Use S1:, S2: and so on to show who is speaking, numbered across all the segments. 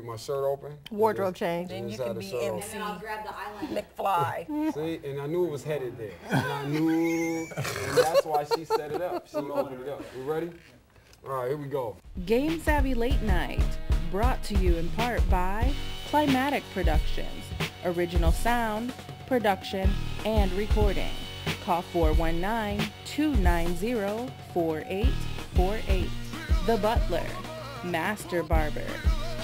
S1: my shirt open.
S2: Wardrobe change.
S3: Then you can be MC.
S4: And then I'll grab the eyeliner.
S3: McFly.
S1: See, and I knew it was headed there. And I knew, and that's why she set it up. She opened it up. We ready? All right, here we go.
S5: Game Savvy Late Night, brought to you in part by Climatic Productions. Original sound, production, and recording. Call 419-290-4848. The Butler, Master Barber,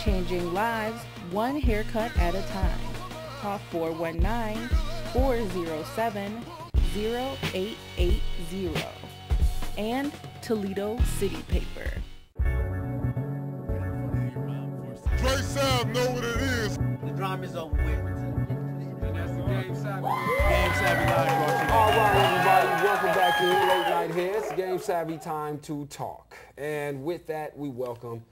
S5: changing lives one haircut at a time. Call 419-407-0880. And Toledo City Paper.
S6: Dre Sav know what it is.
S7: The drama is over with.
S1: And that's the Game Savvy.
S7: Game Savvy Live.
S1: All right, everybody, welcome back to Late Night Heads. Game Savvy, time to talk. And with that, we welcome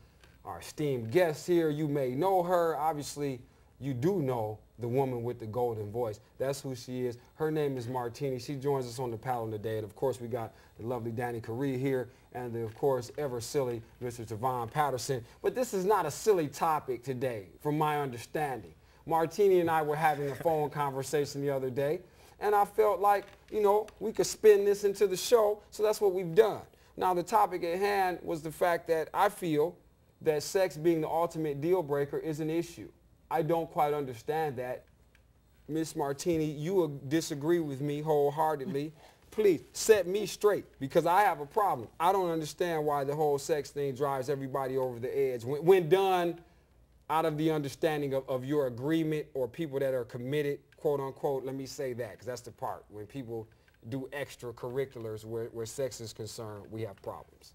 S1: our esteemed guest here. You may know her. Obviously, you do know the woman with the golden voice. That's who she is. Her name is Martini. She joins us on the panel today. And, of course, we got the lovely Danny Correa here and, of course, ever silly Mr. Tavon Patterson. But this is not a silly topic today, from my understanding. Martini and I were having a phone conversation the other day, and I felt like, you know, we could spin this into the show, so that's what we've done. Now, the topic at hand was the fact that I feel that sex being the ultimate deal breaker is an issue. I don't quite understand that. Miss Martini, you will disagree with me wholeheartedly. Please set me straight, because I have a problem. I don't understand why the whole sex thing drives everybody over the edge. When done out of the understanding of your agreement, or people that are committed, quote unquote, let me say that, because that's the part. When people do extracurriculars where sex is concerned, we have problems.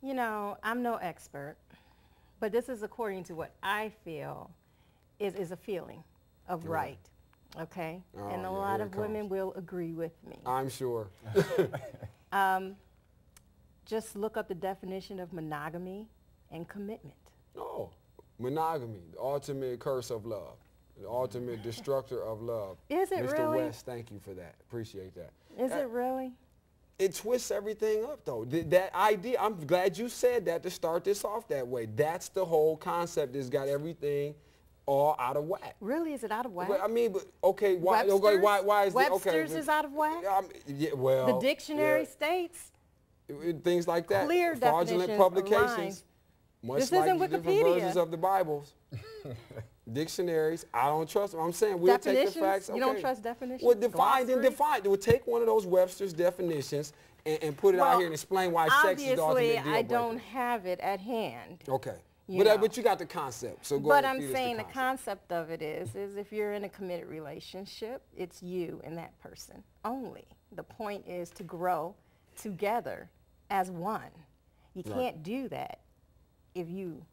S2: You know, I'm no expert, but this is according to what I feel is a feeling of right, okay?
S1: Oh,
S2: and a
S1: yeah,
S2: lot of women will agree with me.
S1: I'm sure.
S2: Just look up the definition of monogamy and commitment.
S1: Oh, monogamy, the ultimate curse of love, the ultimate destructor of love.
S2: Is it
S1: Mr.
S2: really?
S1: West, thank you for that. Appreciate that.
S2: Is it really?
S1: It twists everything up, though. That idea, I'm glad you said that to start this off that way. That's the whole concept. It's got everything all out of whack.
S2: Really? Is it out of whack?
S1: But, I mean, but, okay, why is
S2: Webster's
S1: it?
S2: is out of whack?
S1: Yeah, well.
S2: The dictionary states.
S1: Things like that.
S2: Clear
S1: fraudulent
S2: definitions
S1: publications. Much
S2: This
S1: like
S2: isn't
S1: the different
S2: Wikipedia.
S1: versions of the Bibles. Dictionaries, I don't trust them. I'm saying we'll take the facts.
S2: You don't trust definitions?
S1: Well, defined and defined. We'll take one of those Webster's definitions and put it out here and explain why sex is the ultimate deal breaker.
S2: Obviously, I don't have it at hand.
S1: Okay.
S2: But
S1: you got the concept, so go
S2: But
S1: ahead and
S2: I'm
S1: feed us
S2: saying the concept of it is if you're in a committed relationship, it's you and that person only. The point is to grow together as one. You can't do that if you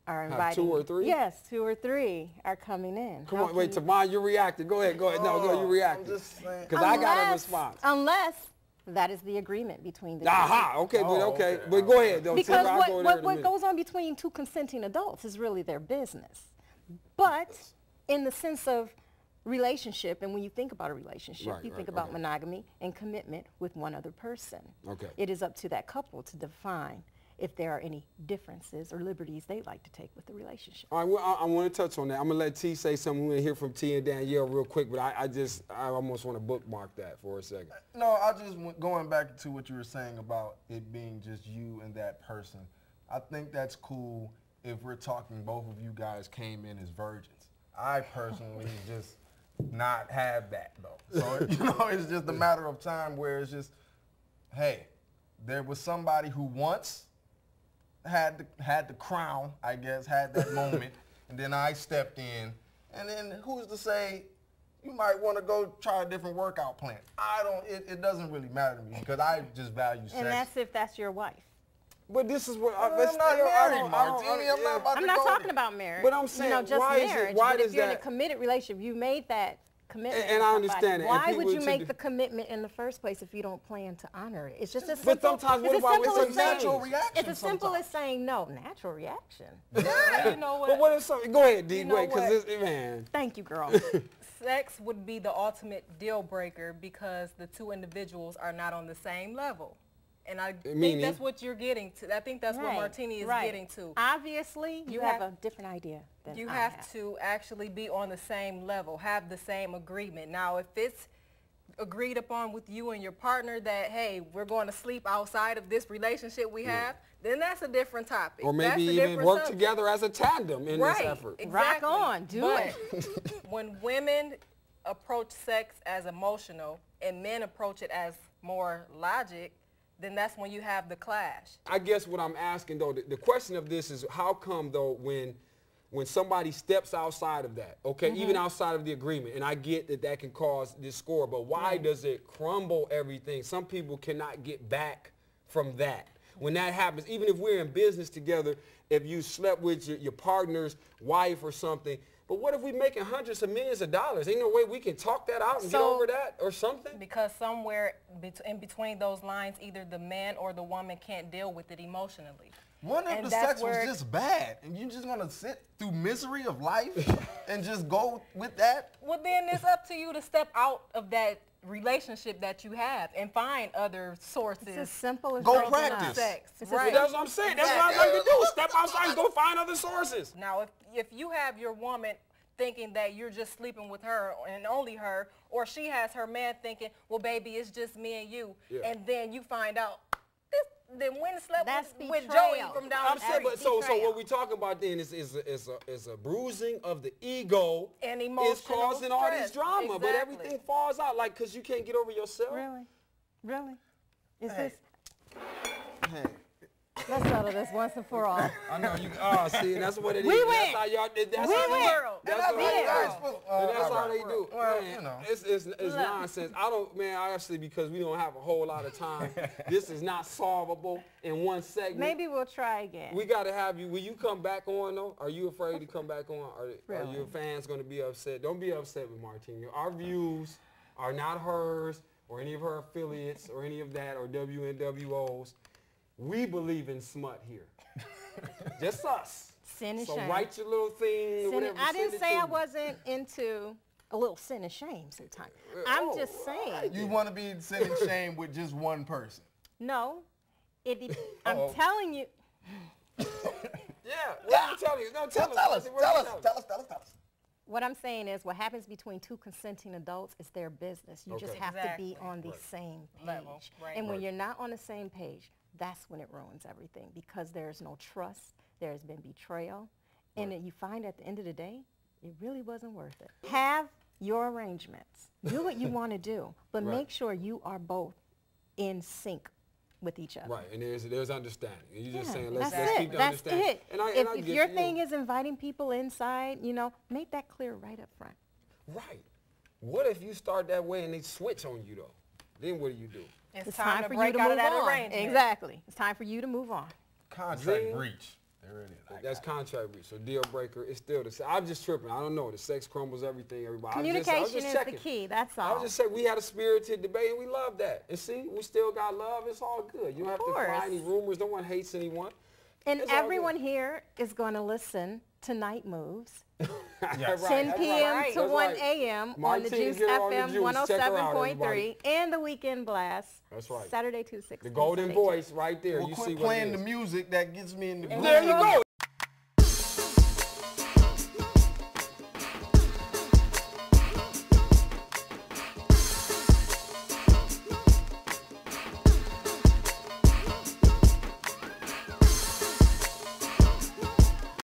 S2: are inviting.
S1: 2 or 3?
S2: Yes, 2 or 3 are coming in.
S1: Come on, wait, Tavon, you reacted. Go ahead. No, you reacted. Because I got a response.
S2: Unless that is the agreement between the two.
S1: Aha, okay, but go ahead, though.
S2: Because what goes on between 2 consenting adults is really their business. But in the sense of relationship, and when you think about a relationship, you think about monogamy and commitment with one other person.
S1: Okay.
S2: It is up to that couple to define if there are any differences or liberties they'd like to take with the relationship.
S1: All right, well, I want to touch on that. I'm going to let T say something. We're going to hear from T and Danielle real quick, but I almost want to bookmark that for a second.
S8: No, I just going back to what you were saying about it being just you and that person. I think that's cool if we're talking both of you guys came in as virgins. I personally just not have that, though. So, you know, it's just a matter of time where it's just, hey, there was somebody who once had the crown, I guess, had that moment, and then I stepped in, and then who's to say you might want to go try a different workout plan? It doesn't really matter to me because I just value sex.
S2: And that's if that's your wife.
S1: But this is what
S8: I'm not married, Martini.
S2: I'm not talking about marriage.
S1: But I'm saying,
S2: you know, just
S1: why
S2: marriage.
S1: is it? Why
S2: but
S1: does
S2: if you're
S1: that?
S2: in a committed relationship, you made that commitment.
S1: And I understand it.
S2: Why would you make the commitment in the first place if you don't plan to honor it? It's just as
S1: but
S2: simple.
S1: sometimes what about
S8: it's a natural reaction?
S2: It's as simple as saying no. Natural reaction.
S3: You know what?
S1: But what if something? Go ahead, D.
S3: You know
S1: Wait, because
S3: what?
S1: man.
S2: Thank you, girl.
S3: Sex would be the ultimate deal breaker because the 2 individuals are not on the same level. And I think
S1: Meaning?
S3: that's what you're getting to. I think that's what
S2: Right,
S3: Martini is
S2: right.
S3: getting to.
S2: Obviously, you have a different idea than
S3: You
S2: I
S3: have to actually be on the same level, have the same agreement. Now, if it's agreed upon with you and your partner that, hey, we're going to sleep outside of this relationship we have, then that's a different topic.
S1: Or
S3: That's
S1: maybe
S3: a
S1: even
S3: different
S1: work
S3: subject.
S1: together as a tandem in
S3: Right,
S1: this effort.
S3: exactly.
S2: Rock on, do
S3: But
S2: it.
S3: when women approach sex as emotional and men approach it as more logic, then that's when you have the clash.
S1: I guess what I'm asking, though, the question of this is how come, though, when somebody steps outside of that, okay, even outside of the agreement, and I get that that can cause discord, but why does it crumble everything? Some people cannot get back from that. When that happens, even if we're in business together, if you slept with your partner's wife or something, but what if we making hundreds of millions of dollars? Ain't no way we can talk that out and get over that or something?
S3: Because somewhere in between those lines, either the man or the woman can't deal with it emotionally.
S8: What if
S3: And
S8: the
S3: that's
S8: sex was
S3: where-
S8: just bad and you just want to sit through misery of life and just go with that?
S3: Well, then it's up to you to step out of that relationship that you have and find other sources.
S2: It's as simple as
S8: Go
S2: breaking up.
S8: practice.
S3: Sex,
S2: It's
S3: right?
S1: That's what I'm saying. That's what I like to do. Step outside and go find other sources.
S3: Now, if you have your woman thinking that you're just sleeping with her and only her, or she has her man thinking, well, baby, it's just me and you, and then you find out, then when slept
S2: That's
S3: with
S2: betrayal.
S3: Joey from down
S1: I'm
S3: the
S1: saying,
S3: street.
S1: but so
S2: betrayal.
S1: what we talking about then is a bruising of the ego.
S3: And
S1: It's
S3: emotional
S1: causing all this
S3: stress.
S1: drama, but
S3: Exactly.
S1: everything falls out, like, because you can't get over yourself.
S2: Really? Really? Is
S8: Hey.
S2: this?
S8: Hey,
S2: Let's settle this once and for all.
S1: I know you. See, that's what it is.
S2: We
S1: That's
S2: win.
S1: how y'all. That's
S2: We
S1: how
S2: win.
S1: That's
S8: that's
S1: how
S8: what
S1: they
S8: you guys
S1: do.
S8: feel.
S1: And that's how
S8: Alright.
S1: they do.
S8: Well,
S1: Man,
S8: you know.
S1: it's nonsense. I don't, man, honestly, because we don't have a whole lot of time. This is not solvable in one segment.
S2: Maybe we'll try again.
S1: We got to have you. Will you come back on, though? Are you afraid to come back on? Are
S2: Really?
S1: your fans going to be upset? Don't be upset with Martini. Our views are not hers or any of her affiliates or any of that or WNWOs. We believe in smut here. Just us.
S2: Sin and
S1: So
S2: shame.
S1: write your little thing or
S2: Sin
S1: whatever.
S2: and, I
S1: send
S2: didn't
S1: it
S2: say
S1: to
S2: I
S1: me.
S2: wasn't into a little sin and shame sometimes. I'm just saying.
S8: You want to be sin and shame with just one person.
S2: No. I'm telling you.
S1: Yeah. What are you telling you? No, tell us.
S8: Tell us.
S2: What I'm saying is what happens between two consenting adults is their business. You just
S1: Okay.
S2: have
S3: Exactly.
S2: to be on the same page.
S3: Level, right.
S2: And when you're not on the same page, that's when it ruins everything because there's no trust, there's been betrayal, and then you find at the end of the day, it really wasn't worth it. Have your arrangements. Do what you want to do, but
S1: Right.
S2: make sure you are both in sync with each other.
S1: Right, and there's understanding. And you're just
S2: Yeah,
S1: saying, let's
S2: that's
S1: keep
S2: it.
S1: the
S2: That's
S1: understanding.
S2: it.
S1: And I
S2: If
S1: get
S2: your
S1: you.
S2: thing is inviting people inside, make that clear right up front.
S1: Right. What if you start that way and they switch on you, though? Then what do you do?
S2: It's
S3: time
S2: time
S3: to
S2: for
S3: break
S2: you to
S3: out
S2: move
S3: of that
S2: on.
S3: arrangement.
S2: Exactly. It's time for you to move on.
S8: Contract
S1: Zing.
S8: breach. There it is.
S1: That's contract breach. So deal breaker. It's still the same. I'm just tripping. I don't know. The sex crumbles everything, everybody. I was
S2: Communication
S1: just
S2: is
S1: checking.
S2: the key. That's
S1: I
S2: all.
S1: was just saying we had a spirited debate and we love that. And see, we still got love. It's all good. You don't have to
S2: course.
S1: fly any rumors. No one hates anyone.
S2: And
S1: It's all
S2: everyone
S1: good.
S2: here is going to listen to Night Moves,
S8: Yes.
S2: 10
S1: That's
S2: p.m.
S1: right.
S2: to
S1: That's
S2: 1
S1: right.
S2: a.m. on the
S1: Martini
S2: Juice
S1: here on the
S2: FM
S1: Juice. Check her out,
S2: 107.3 and the Weekend Blast.
S1: That's right.
S2: Saturday 2 6.
S1: The golden voice right there.
S8: Well,
S1: you see
S8: quit
S1: what
S8: playing
S1: it
S8: the
S1: is.
S8: music that gets me in the groove.
S1: There you go.